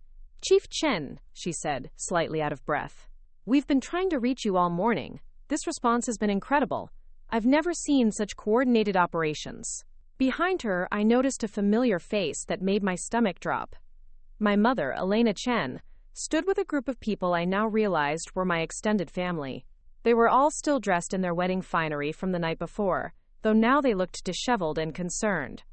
Chief Chen, she said, slightly out of breath. We've been trying to reach you all morning. This response has been incredible. I've never seen such coordinated operations. Behind her, I noticed a familiar face that made my stomach drop. My mother, Elena Chen, stood with a group of people I now realized were my extended family. They were all still dressed in their wedding finery from the night before, though now they looked disheveled and concerned.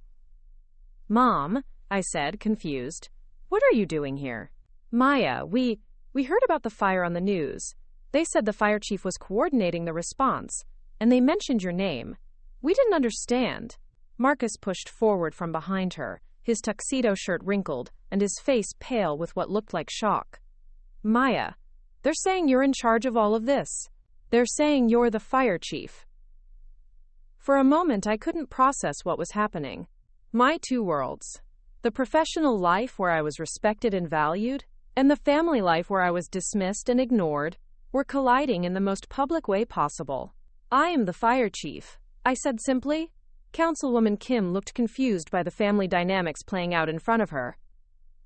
"Mom," I said, confused, "what are you doing here?" "Maya, we heard about the fire on the news. They said the fire chief was coordinating the response, and they mentioned your name. We didn't understand." Marcus pushed forward from behind her, his tuxedo shirt wrinkled, and his face pale with what looked like shock. "Maya, they're saying you're in charge of all of this. They're saying you're the fire chief." For a moment, I couldn't process what was happening. My two worlds, the professional life where I was respected and valued, and the family life where I was dismissed and ignored, were colliding in the most public way possible. "I am the fire chief," I said simply. Councilwoman Kim looked confused by the family dynamics playing out in front of her.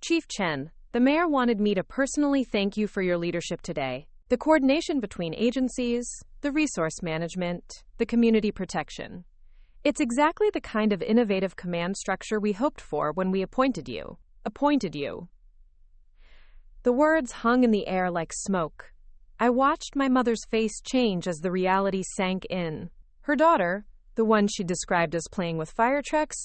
"Chief Chen, the mayor wanted me to personally thank you for your leadership today. The coordination between agencies, the resource management, the community protection. It's exactly the kind of innovative command structure we hoped for when we appointed you. The words hung in the air like smoke. I watched my mother's face change as the reality sank in. Her daughter, the one she described as playing with fire trucks,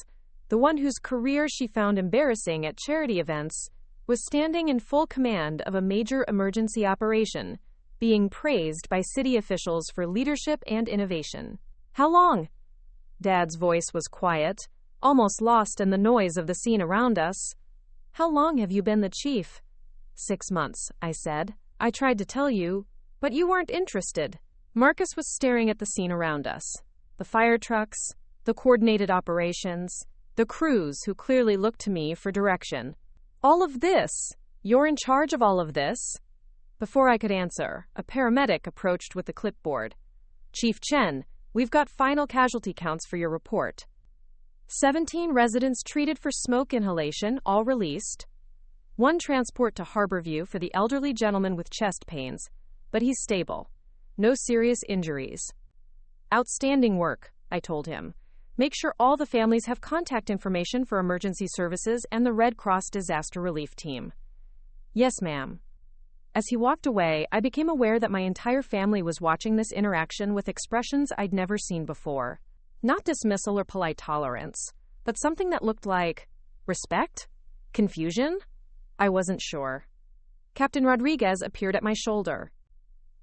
the one whose career she found embarrassing at charity events, was standing in full command of a major emergency operation, being praised by city officials for leadership and innovation. "How long?" Dad's voice was quiet, almost lost in the noise of the scene around us. "How long have you been the chief?" 6 months, I said. "I tried to tell you, but you weren't interested." Marcus was staring at the scene around us. The fire trucks, the coordinated operations, the crews who clearly looked to me for direction. "All of this? You're in charge of all of this?" Before I could answer, a paramedic approached with the clipboard. "Chief Chen, we've got final casualty counts for your report. 17 residents treated for smoke inhalation, all released. 1 transport to Harborview for the elderly gentleman with chest pains, but he's stable. No serious injuries." "Outstanding work," I told him. "Make sure all the families have contact information for emergency services and the Red Cross disaster relief team." "Yes, ma'am." As he walked away, I became aware that my entire family was watching this interaction with expressions I'd never seen before. Not dismissal or polite tolerance, but something that looked like respect? Confusion? I wasn't sure. Captain Rodriguez appeared at my shoulder.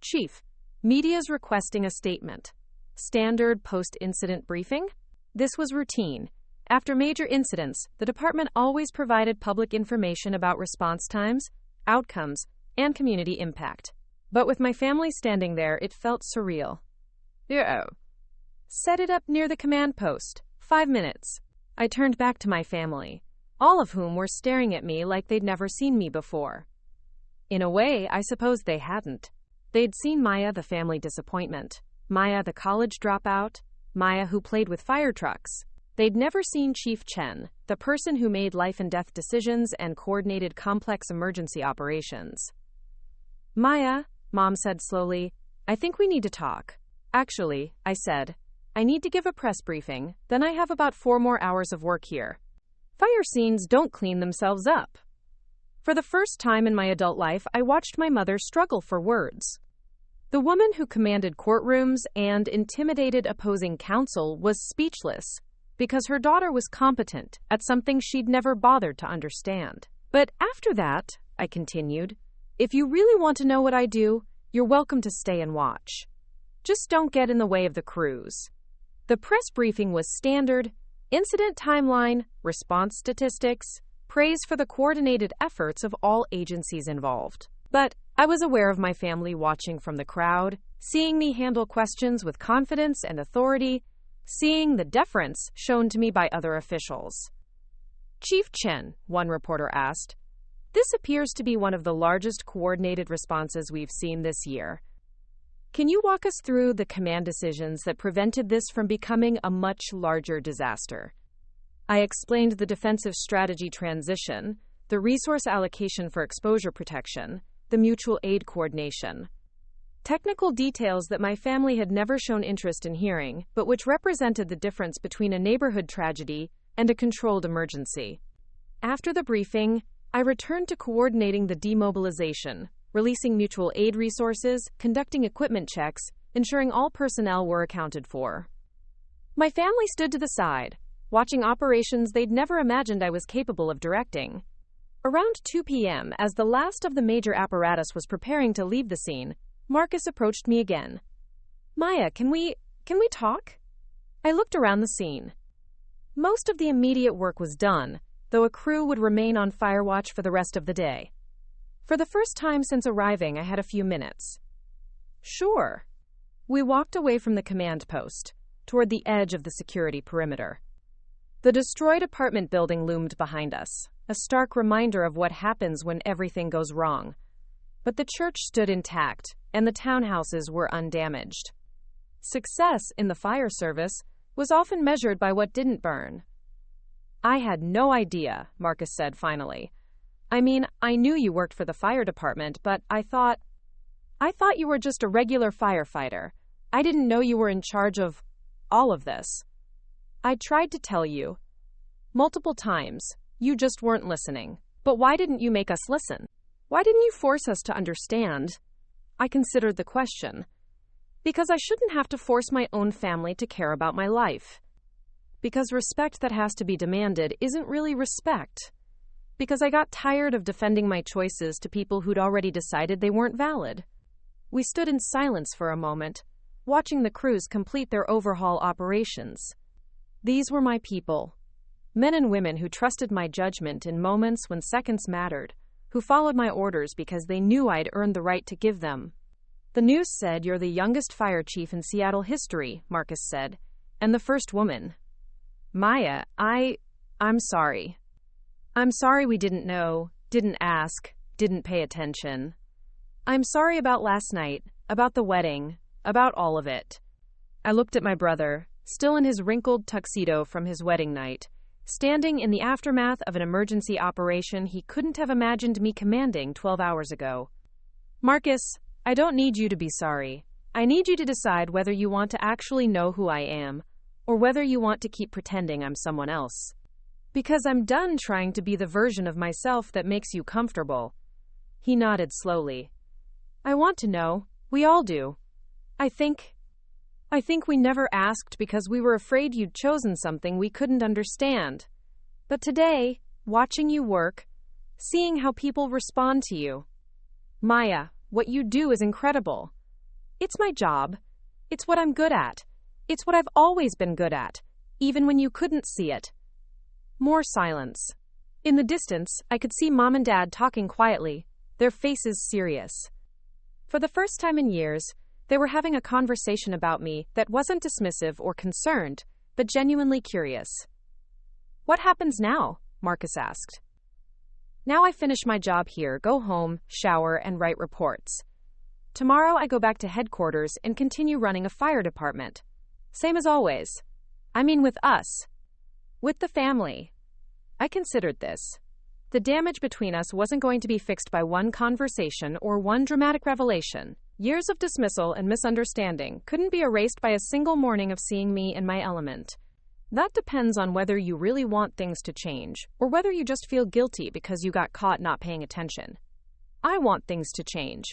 "Chief, media's requesting a statement. Standard post-incident briefing?" This was routine. After major incidents, the department always provided public information about response times, outcomes, and community impact. But with my family standing there, it felt surreal. "Set it up near the command post. 5 minutes." I turned back to my family, all of whom were staring at me like they'd never seen me before. In a way, I suppose they hadn't. They'd seen Maya, the family disappointment, Maya, the college dropout, Maya, who played with fire trucks. They'd never seen Chief Chen, the person who made life and death decisions and coordinated complex emergency operations. "Maya," Mom said slowly, "I think we need to talk." "Actually," I said, "I need to give a press briefing, then I have about 4 more hours of work here." Fire scenes don't clean themselves up. For the first time in my adult life, I watched my mother struggle for words. The woman who commanded courtrooms and intimidated opposing counsel was speechless because her daughter was competent at something she'd never bothered to understand. "But after that," I continued, "if you really want to know what I do, you're welcome to stay and watch. Just don't get in the way of the crews." The press briefing was standard: incident timeline, response statistics, praise for the coordinated efforts of all agencies involved. But I was aware of my family watching from the crowd, seeing me handle questions with confidence and authority, seeing the deference shown to me by other officials. "Chief Chen," one reporter asked, "this appears to be one of the largest coordinated responses we've seen this year. Can you walk us through the command decisions that prevented this from becoming a much larger disaster?" I explained the defensive strategy transition, the resource allocation for exposure protection, the mutual aid coordination. Technical details that my family had never shown interest in hearing, but which represented the difference between a neighborhood tragedy and a controlled emergency. After the briefing, I returned to coordinating the demobilization, releasing mutual aid resources, conducting equipment checks, ensuring all personnel were accounted for. My family stood to the side, watching operations they'd never imagined I was capable of directing. Around 2 p.m., as the last of the major apparatus was preparing to leave the scene, Marcus approached me again. Maya, can we talk? I looked around the scene. Most of the immediate work was done, though a crew would remain on fire watch for the rest of the day. For the first time since arriving, I had a few minutes. Sure. We walked away from the command post, toward the edge of the security perimeter. The destroyed apartment building loomed behind us, a stark reminder of what happens when everything goes wrong. But the church stood intact, and the townhouses were undamaged. Success in the fire service was often measured by what didn't burn. I had no idea, Marcus said finally. I mean, I knew you worked for the fire department, but I thought you were just a regular firefighter. I didn't know you were in charge of all of this. I tried to tell you. Multiple times. You just weren't listening. But why didn't you make us listen? Why didn't you force us to understand? I considered the question. Because I shouldn't have to force my own family to care about my life. Because respect that has to be demanded isn't really respect. Because I got tired of defending my choices to people who'd already decided they weren't valid. We stood in silence for a moment, watching the crews complete their overhaul operations. These were my people. Men and women who trusted my judgment in moments when seconds mattered, who followed my orders because they knew I'd earned the right to give them. The news said you're the youngest fire chief in Seattle history, Marcus said, and the first woman. Maya, I'm sorry. I'm sorry we didn't know, didn't ask, didn't pay attention. I'm sorry about last night, about the wedding, about all of it. I looked at my brother, still in his wrinkled tuxedo from his wedding night, standing in the aftermath of an emergency operation he couldn't have imagined me commanding 12 hours ago. Marcus, I don't need you to be sorry. I need you to decide whether you want to actually know who I am, or whether you want to keep pretending I'm someone else. Because I'm done trying to be the version of myself that makes you comfortable. He nodded slowly. I want to know. We all do. I think we never asked because we were afraid you'd chosen something we couldn't understand. But today, watching you work, seeing how people respond to you. Maya, what you do is incredible. It's my job. It's what I'm good at. It's what I've always been good at, even when you couldn't see it. More silence. In the distance, I could see Mom and Dad talking quietly, their faces serious. For the first time in years, they were having a conversation about me that wasn't dismissive or concerned, but genuinely curious. What happens now? Marcus asked. Now I finish my job here, go home, shower, and write reports. Tomorrow I go back to headquarters and continue running a fire department. Same as always. I mean with us. With the family. I considered this. The damage between us wasn't going to be fixed by one conversation or one dramatic revelation. Years of dismissal and misunderstanding couldn't be erased by a single morning of seeing me in my element. That depends on whether you really want things to change, or whether you just feel guilty because you got caught not paying attention. I want things to change.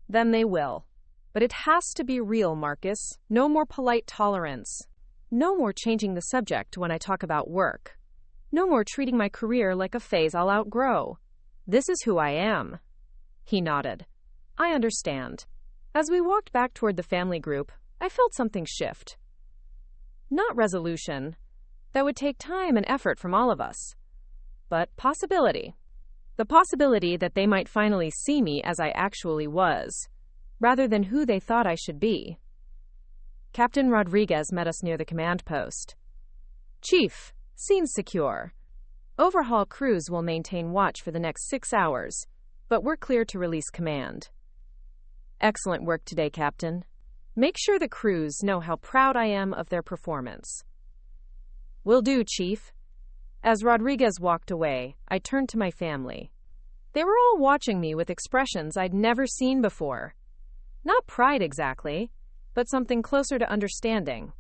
Then they will. But it has to be real, Marcus. No more polite tolerance. No more changing the subject when I talk about work. No more treating my career like a phase I'll outgrow. This is who I am. He nodded. I understand. As we walked back toward the family group, I felt something shift. Not resolution. That would take time and effort from all of us. But possibility. The possibility that they might finally see me as I actually was, rather than who they thought I should be. Captain Rodriguez met us near the command post. Chief, scene's secure. Overhaul crews will maintain watch for the next 6 hours, but we're clear to release command. Excellent work today, Captain. Make sure the crews know how proud I am of their performance. Will do, Chief. As Rodriguez walked away, I turned to my family. They were all watching me with expressions I'd never seen before. Not pride exactly, but something closer to understanding.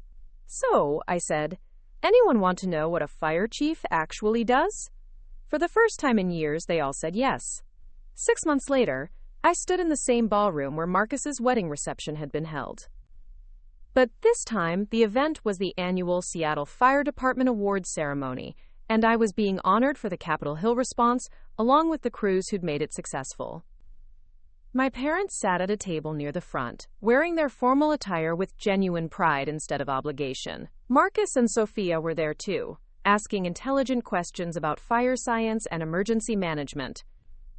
So, I said, anyone want to know what a fire chief actually does? For the first time in years, they all said yes. 6 months later, I stood in the same ballroom where Marcus's wedding reception had been held. But this time, the event was the annual Seattle Fire Department Awards ceremony, and I was being honored for the Capitol Hill response, along with the crews who'd made it successful. My parents sat at a table near the front, wearing their formal attire with genuine pride instead of obligation. Marcus and Sophia were there too, asking intelligent questions about fire science and emergency management.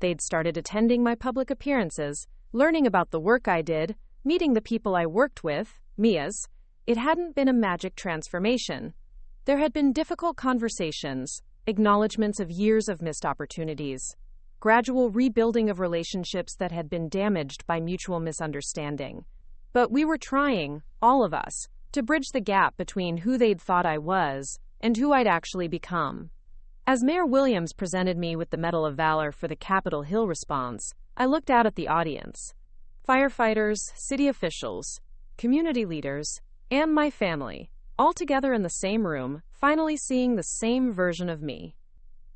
They'd started attending my public appearances, learning about the work I did, meeting the people I worked with, Mia's. It hadn't been a magic transformation. There had been difficult conversations, acknowledgments of years of missed opportunities, gradual rebuilding of relationships that had been damaged by mutual misunderstanding. But we were trying, all of us, to bridge the gap between who they'd thought I was and who I'd actually become. As Mayor Williams presented me with the Medal of Valor for the Capitol Hill response, I looked out at the audience. Firefighters, city officials, community leaders, and my family, all together in the same room, finally seeing the same version of me.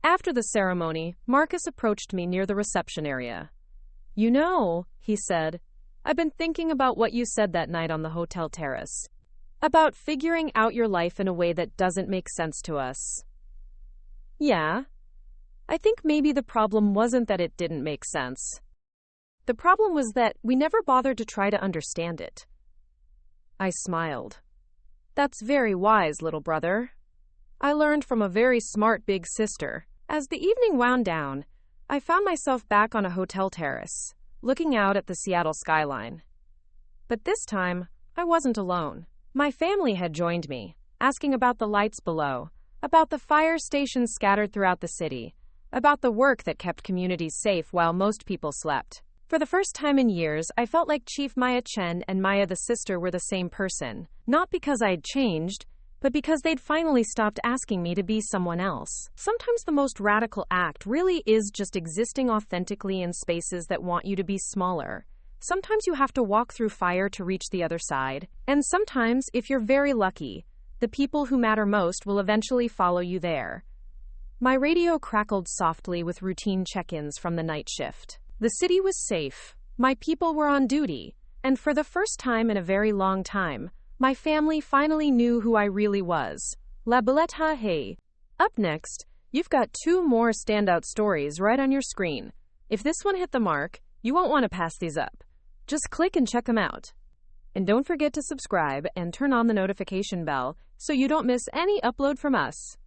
After the ceremony, Marcus approached me near the reception area. "You know," he said, "I've been thinking about what you said that night on the hotel terrace. About figuring out your life in a way that doesn't make sense to us." "Yeah. I think maybe the problem wasn't that it didn't make sense. The problem was that we never bothered to try to understand it." I smiled. "That's very wise, little brother. I learned from a very smart big sister." As the evening wound down, I found myself back on a hotel terrace, looking out at the Seattle skyline. But this time, I wasn't alone. My family had joined me, asking about the lights below, about the fire stations scattered throughout the city, about the work that kept communities safe while most people slept. For the first time in years, I felt like Chief Maya Chen and Maya the sister were the same person, not because I had changed, but because they'd finally stopped asking me to be someone else. Sometimes the most radical act really is just existing authentically in spaces that want you to be smaller. Sometimes you have to walk through fire to reach the other side, and sometimes, if you're very lucky, the people who matter most will eventually follow you there. My radio crackled softly with routine check-ins from the night shift. The city was safe, my people were on duty, and for the first time in a very long time, my family finally knew who I really was. La Beletta Hey. Up next, you've got 2 more standout stories right on your screen. If this one hit the mark, you won't want to pass these up. Just click and check them out. And don't forget to subscribe and turn on the notification bell so you don't miss any upload from us.